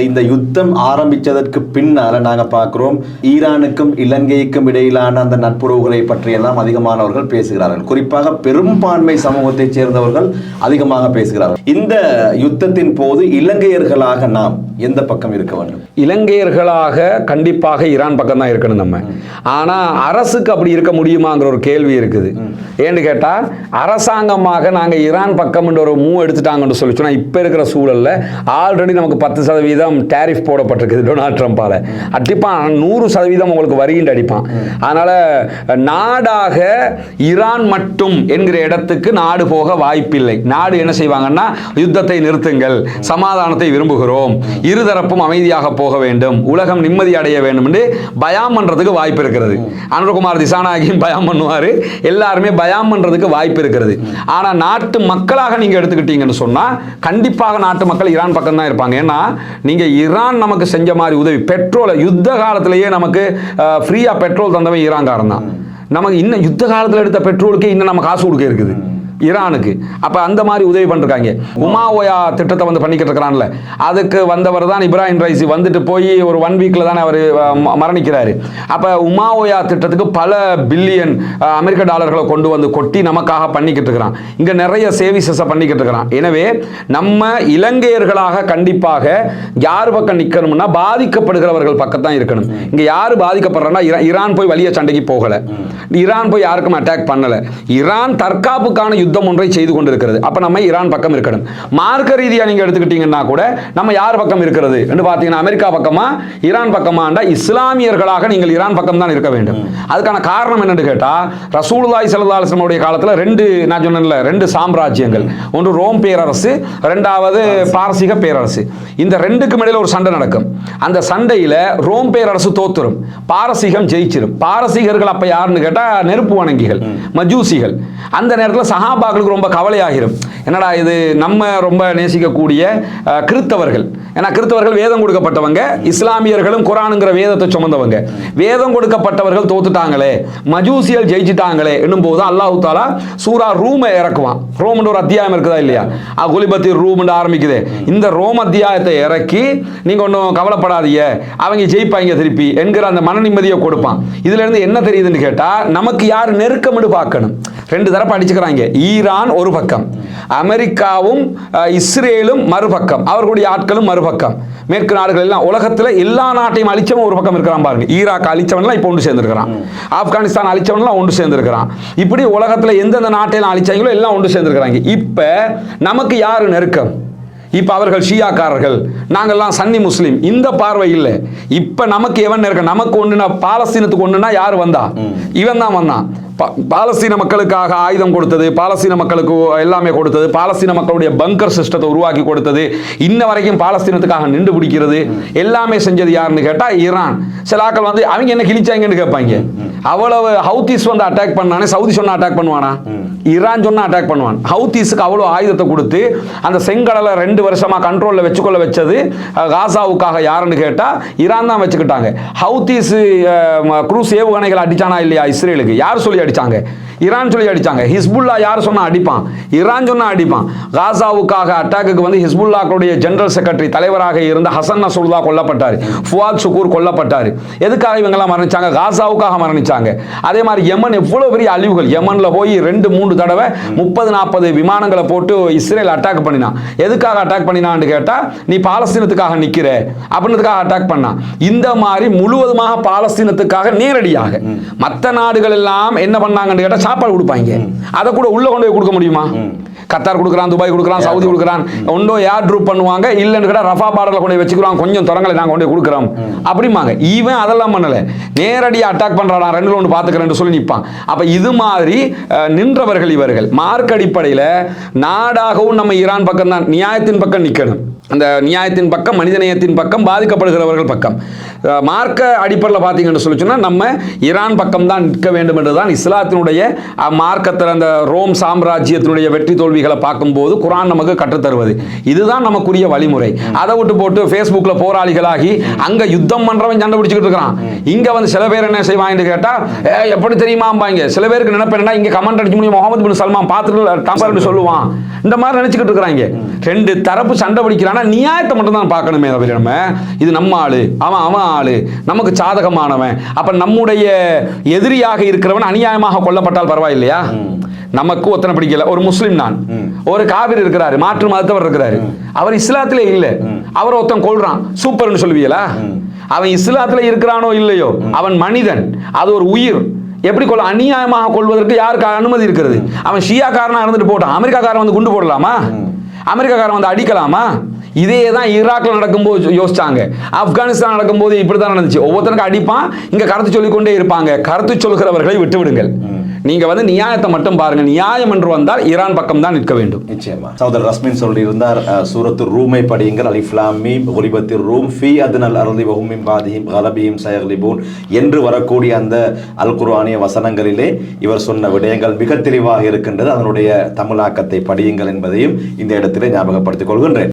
இந்த யுத்தம் ஆரம்பித்ததற்கு பின்னால் நாங்கள் பார்க்கிறோம் ஈரானுக்கும் இலங்கைக்கும் இடையிலான அந்த நட்புறவுகளை பற்றியெல்லாம் அதிகமானவர்கள் பேசுகிறார்கள். குறிப்பாக பெரும்பான்மை சமூகத்தைச் சேர்ந்தவர்கள் அதிகமாக பேசுகிறார்கள். இந்த யுத்தத்தின் போது இலங்கையர்களாக நாம் எந்த பக்கம் இருக்க வேண்டும்? இலங்கையர்களாக கண்டிப்பாக ஈரான் பக்கம் தான் இருக்கணும் நம்ம. ஆனால் அரசுக்கு அப்படி இருக்க முடியுமாங்கிற ஒரு கேள்வி இருக்குது. ஏன்னு கேட்டால் அரசாங்கமாக நாங்கள் ஈரான் பக்கம் ஒரு மூவ் எடுத்துட்டாங்கன்னு சொல்லி சொன்னால் இப்போ இருக்கிற சூழலில் ஆல்ரெடி நமக்கு 10% டேரிஃப் போடப்பட்டிருக்குது டொனால்ட் ட்ரம்பால். அடிப்பான் 100% உங்களுக்கு வரின்னு அடிப்பான். அதனால் நாடாக ஈரான் மட்டும் என்கிற இடத்துக்கு நாடு போக வாய்ப்பில்லை. நாடு என்ன செய்வாங்கன்னா யுத்தத்தை நிறுத்துங்கள், சமாதானத்தை விரும்புகிறோம், இருதரப்பும் அமைதியாக போக வேண்டும், உலகம் நிம்மதி அடைய வேண்டும் என்று பயாம் பண்றதுக்கு வாய்ப்பு இருக்கிறது. அனுரகுமார் திசாநாயகியும் பயாம் பண்ணுவார், எல்லாருமே பயாம் பண்றதுக்கு வாய்ப்பு இருக்கிறது. ஆனா நாட்டு மக்களாக நீங்க எடுத்துக்கிட்டீங்கன்னு சொன்னா கண்டிப்பாக நாட்டு மக்கள் ஈரான் பக்கம் தான் இருப்பாங்க. ஏன்னா நீங்க ஈரான் நமக்கு செஞ்ச மாதிரி உதவி, பெட்ரோலை யுத்த காலத்திலேயே நமக்கு ஃப்ரீயா பெட்ரோல் தந்தவன் ஈரான்காரன் தான். நமக்கு இன்னும் யுத்த காலத்தில் எடுத்த பெட்ரோலுக்கு இன்னும் நம்ம காசு கொடுக்க இருக்குது ஈரானுக்கு. அப்போ அந்த மாதிரி உதவி பண்ணிருக்காங்க. உமாஓயா திட்டத்தை வந்து பண்ணிக்கிட்டு இருக்கிறான்ல, அதுக்கு வந்தவர் தான் இப்ராஹிம் ரைசி. வந்துட்டு போய் ஒரு 1 வீக்ல தானே அவர் மரணிக்கிறாரு. அப்போ உமாஓயா திட்டத்துக்கு பல பில்லியன் அமெரிக்க டாலர்களை கொண்டு வந்து கொட்டி நமக்காக பண்ணிக்கிட்டு இருக்கிறான். இங்கே நிறைய சேவிசஸை பண்ணிக்கிட்டு இருக்கிறான். எனவே நம்ம இலங்கையர்களாக கண்டிப்பாக யார் பக்கம் நிற்கணும்னா பாதிக்கப்படுகிறவர்கள் பக்கத்தான் இருக்கணும். இங்கே யார் பாதிக்கப்படுறா, ஈரான் போய் வலிய சண்டைக்கு போகலை, ஈரான் போய் யாருக்கும் அட்டாக் பண்ணலை, ஈரான் தற்காப்புக்கான யுத்தம் ஒன்றை செய்து கொண்டிருக்கிறது. அப்ப நம்ம ஈரான் பக்கம் இருக்கணும். மார்க்க ரீதியா நீங்க எடுத்துக்கிட்டீங்கன்னா கூட நம்ம யார் பக்கம் இருக்கிறது என்று பார்த்தீங்கன்னா அமெரிக்கா பக்கமா ஈரான் பக்கமாண்டா இஸ்லாமியர்களாக நீங்கள் ஈரான் பக்கம் தான் இருக்க வேண்டும். அதுக்கான காரணம் என்னன்னு கேட்டா ரசூலுல்லாஹி ஸல்லல்லாஹு அலைஹி வஸல்லம் காலத்துல நான் சொன்னேன்ல 2 சாம்ராஜ்யங்கள், ஒன்று ரோம் பேரரசு, இரண்டாவது பாரசீக பேரரசு. இந்த 2க்கும் இடையில ஒரு சண்டை நடக்கும். அந்த சண்டையில ரோம் பேரரசு தோத்துரும், பாரசீகம் ஜெயிச்சிரும். பாரசீகர்கள் அப்ப யாருன்னு கேட்டா நெருப்பு வணங்கிகள், மஜூசிகள். அந்த நேரத்தில் சஹாபாக்களுக்கு ரொம்ப கவலையாகிரும். என்னடா இது, நம்ம ரொம்ப நேசிக்கக்கூடிய கிறிஸ்தவர்கள், ஏன்னா கிறிஸ்தவர்கள் வேதம் கொடுக்கப்பட்டவங்க, இஸ்லாமியர்களும் குரானுங்கிற வேதத்தை சுமந்தவங்க, வேதம் கொடுக்கப்பட்டவர்கள் தோத்துட்டாங்களே, மஜூசியல் ஜெயிச்சிட்டாங்களே என்னும் போது அல்லாஹ் தஆலா சூரா ரூமை இறக்குவான். ரோம்னு ஒரு அத்தியாயம் இருக்குதா இல்லையா, குலிபத்தி ரூம் ஆரம்பிக்குது. இந்த ரோம் அத்தியாயத்தை இறக்கி நீங்க ஒன்றும் கவலைப்படாதீங்க, அவங்க ஜெயிப்பாங்க திருப்பி என்கிற அந்த மன நிம்மதியை கொடுப்பான். இதுல இருந்து என்ன தெரியுதுன்னு கேட்டா நமக்கு யார் நெருக்கம்னு பார்க்கணும். 2 தரப்பு அடிச்சுக்கிறாங்க. ஈரான் ஒரு பக்கம், அமெரிக்காவும் இஸ்ரேலும் மறுபக்கம், அவர்களுடைய ஆட்களும் மறுபக்கம். மேற்கு நாடுகள் எல்லாம் உலகத்தில் எல்லா நாட்டையும் அழிச்சவன் ஒரு பக்கம் இருக்கிறான் பாருங்க. ஈராக் அழிச்சவன்லாம் இப்போ ஒன்று சேர்ந்திருக்கிறான், ஆப்கானிஸ்தான் அழிச்சவன்லாம் ஒன்று சேர்ந்திருக்கிறான். இப்படி உலகத்தில் எந்தெந்த நாட்டையெல்லாம் அழிச்சாங்களோ எல்லாம் ஒன்று சேர்ந்திருக்கிறாங்க. இப்போ நமக்கு யாரு நெருக்கம்? இப்ப அவர்கள் ஷியாக்காரர்கள், நாங்கெல்லாம் சன்னி முஸ்லீம், இந்த பார்வை இல்லை. இப்ப நமக்கு எவன் இருக்க? நமக்கு ஒண்ணுனா பாலஸ்தீனத்துக்கு ஒண்ணுனா யார் வந்தா? இவன் தான் வந்தான். பாலஸ்தீன மக்களுக்காக ஆயுதம் கொடுத்தது, பாலஸ்தீன மக்களுக்கு எல்லாமே கொடுத்தது, பாலஸ்தீன மக்களுடைய பங்கர் சிஸ்டத்தை உருவாக்கி கொடுத்தது, இன்ன வரைக்கும் பாலஸ்தீனத்துக்காக நின்று பிடிக்கிறது எல்லாமே செஞ்சது யாருன்னு கேட்டா ஈரான். சில ஆக்கள் வந்து அவங்க என்ன கிழிச்சாங்கன்னு கேட்பாங்க. அவ்வளவு ஹவுதீஸ் வந்து அட்டாக் பண்ணானே, சவுதி சொன்னா அட்டாக் பண்ணுவானா? ஈரான் சொன்னா அட்டாக் பண்ணுவான். ஹவுதீஸுக்கு அவ்வளவு ஆயுதத்தை கொடுத்து அந்த செங்கடலை 2 வருஷமா கண்ட்ரோல்ல வச்சுக்கொள்ள வச்சது காசாவுக்காக யாருன்னு கேட்டா ஈரான் தான் வச்சுக்கிட்டாங்க. ஹவுதீஸ் குரூஸ் ஏவுகணைகள் அடிச்சானா இல்லையா இஸ்ரேலுக்கு? யார் சொல்லி அடிச்சாங்க? ஈரான் சொல்லி அடிச்சாங்க. ஹிஸ்புல்லா யார் சொன்னா அடிப்பான்? ஈரான் சொன்னா அடிப்பான். காசாவுக்காக அட்டாக்கு வந்து ஹிஸ்புல்லாவுடைய ஜெனரல் செக்ரட்டரி தலைவராக இருந்த ஹசன் நஸ்ருல்லா கொல்லப்பட்டார், ஃபுவாத் ஷுக்கூர் கொல்லப்பட்டார். எதுக்காக இவங்கெல்லாம் மரணிச்சாங்க? காசாவுக்காக மரணிச்சாங்க. அதே மாதிரி யமன் எவ்வளவு பெரிய அழிவுகள். யமன்ல போய் 2-3 தடவை 30-40 விமானங்களை போட்டு இஸ்ரேல் அட்டாக் பண்ணினான். எதுக்காக அட்டாக் பண்ணினான்னு கேட்டா நீ பாலஸ்தீனத்துக்காக நிக்கிற அப்படின்றதுக்காக அட்டாக் பண்ணா. இந்த மாதிரி முழுவதுமாக பாலஸ்தீனத்துக்காக நேரடியாக. மற்ற நாடுகள் எல்லாம் என்ன பண்ணாங்கன்னு கேட்டா சாப்பாடு கொடுப்பாங்க, அதை கூட உள்ள கொண்டு போய் கொடுக்க முடியுமா? கத்தார் கொடுக்குறான், துபாய் கொடுக்குறான், சவுதி கொடுக்குறான், ஒன்றும் ஏர் ட்ரூப் பண்ணுவாங்க. இல்லைன்னு கேட்டால் ரஃபா பார்டரில் கொண்டு வச்சுக்கிறான், கொஞ்சம் தொடங்களை நாங்கள் கொண்டு கொடுக்குறோம் அப்படிம்பாங்க. இவன் அதெல்லாம் பண்ணலை, நேரடியாக அட்டாக் பண்ணுறான், 2ல் 1 பார்த்துக்கிறேன்னு சொல்லி நிற்பான். அப்போ இது மாதிரி நின்றவர்கள் இவர்கள். மார்க் அடிப்படையில் நாடாகவும் நம்ம ஈரான் பக்கம் தான், நியாயத்தின் பக்கம் நிற்கணும். அந்த நியாயத்தின் பக்கம், மனிதநேயத்தின் பக்கம், பாதிக்கப்படுகிறவர்கள் பக்கம். மார்க்க அடிப்படையில் பார்த்தீங்கன்னு சொல்லி சொன்னால் நம்ம ஈரான் பக்கம் தான் நிற்க வேண்டும் என்றுதான் இஸ்லாத்தினுடைய மார்க்கத்தில் அந்த ரோம் சாம்ராஜ்யத்தினுடைய வெற்றி தோல்வி தோல்விகளை பார்க்கும்போது குர்ஆன் நமக்கு கற்றுத்தருவது. இதுதான் நமக்குரிய வழிமுறை. அதை விட்டு போட்டு ஃபேஸ்புக்ல போராளிகளாகி அங்க யுத்தம் பண்றவன் சண்டை பிடிச்சிட்டு இருக்கான். இங்க வந்து சில பேர் என்ன செய்வாங்கன்னு கேட்டா எப்படி தெரியுமாம்பாங்க. சில பேருக்கு நினைப்பு என்னன்னா இங்க கமெண்ட் அடிச்சு முடியும் முகமது பின் சல்மான் பார்த்துட்டு டம்பர்னு சொல்லுவான். இந்த மாதிரி நினைச்சுக்கிட்டு இருக்கிறாங்க. ரெண்டு தரப்பு சண்டை பிடிக்கிறான்னா நியாயத்தை மட்டும் தான் பார்க்கணுமே தவிர நம்ம இது நம்ம ஆளு அவன் ஆளு நமக்கு சாதகமானவன் அப்ப நம்முடைய எதிரியாக இருக்கிறவன் அநியாயமாக கொல்லப்பட்டால் பரவாயில்லையா? நமக்கு ஒத்தனை பிடிக்கல. ஒரு முஸ்லிம் நான், ஒரு காபிர் இருக்கிறாரு, மாற்று மதத்தவர் இருக்கிறாரு, அவர் இஸ்லாத்திலே இல்லை, அவர் ஒருத்தன் கொள்றான், சூப்பர்னு சொல்லுவீங்களா? அவன் இஸ்லாத்துல இருக்கிறானோ இல்லையோ அவன் மனிதன், அது ஒரு உயிர். எப்படி கொள்ள அநியாயமாக கொள்வதற்கு யாருக்கு அனுமதி இருக்கிறது? அவன் ஷியாக்காரனா இருந்துட்டு போட்டான், அமெரிக்காக்காரன் வந்து குண்டு போடலாமா? அமெரிக்காக்காரன் வந்து அடிக்கலாமா? இதே தான் ஈராக்ல நடக்கும்போது யோசிச்சாங்க, ஆப்கானிஸ்தான் நடக்கும்போது இப்படிதான் நடந்துச்சு. ஒவ்வொருத்தருக்கும் அடிப்பான், இங்க கருத்து சொல்லிக்கொண்டே இருப்பாங்க. கருத்து சொல்கிறவர்களை விட்டு விடுங்கள். நீங்க வந்து நியாயத்தை மட்டும் பாருங்க. நியாயம் என்று வந்தால் ஈரான் பக்கம் தான் நிற்க வேண்டும். நிச்சயமா. சகோதரர் ரஸ்மின் சொல்லி இருந்தார், சூரத்து ரூமை படியுங்கள், அலிஃப் லாம் மீம் குலிபத்திர் ரூம் ஃபீ அத்னல் அர்தி வஹும் மின் பாதிஹிம் கலபிஹிம் சயக்லிபூன் என்று வரக்கூடிய அந்த அல் குர்ஆனிய வசனங்களிலே இவர் சொன்ன விடயங்கள் மிக தெளிவாக இருக்கின்றது. அதனுடைய தமிழாக்கத்தை படியுங்கள் என்பதையும் இந்த இடத்திலே ஞாபகப்படுத்திக் கொள்கின்றேன்.